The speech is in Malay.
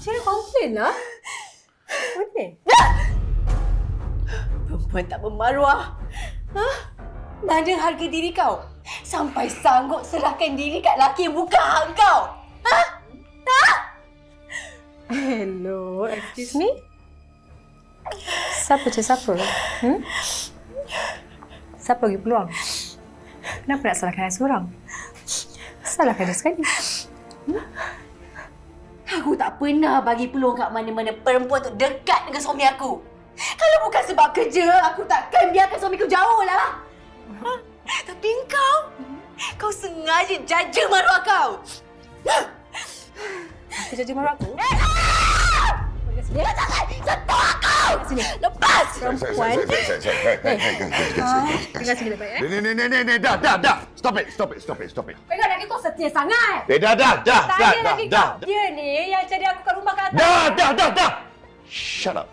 Macam mana komplain lah? Boleh? Perempuan tak bermaruah. Mana harga diri kau? Sampai sanggup serahkan diri kat lelaki yang bukan hak kau. Hello, excuse me? Siapa je siapa? Siapa bagi peluang? Kenapa nak salahkan saya seorang? Salahkan dia sekali. Aku tak pernah bagi peluang kat mana-mana perempuan untuk dekat dengan suami aku. Kalau bukan sebab kerja, aku takkan biarkan suamiku jauh lah. Tapi kau sengaja jaja maruah kau. Aku jaja maruah aku? Jangan sentuh aku! Sini. Lepas! Perempuan. Tinggal sini baik Dah. Stop it. Pegang lagi kau setia sangat. Dah. Tanya lagi kau. Dia ni yang cari aku kat rumah kata. Dah. Shut up.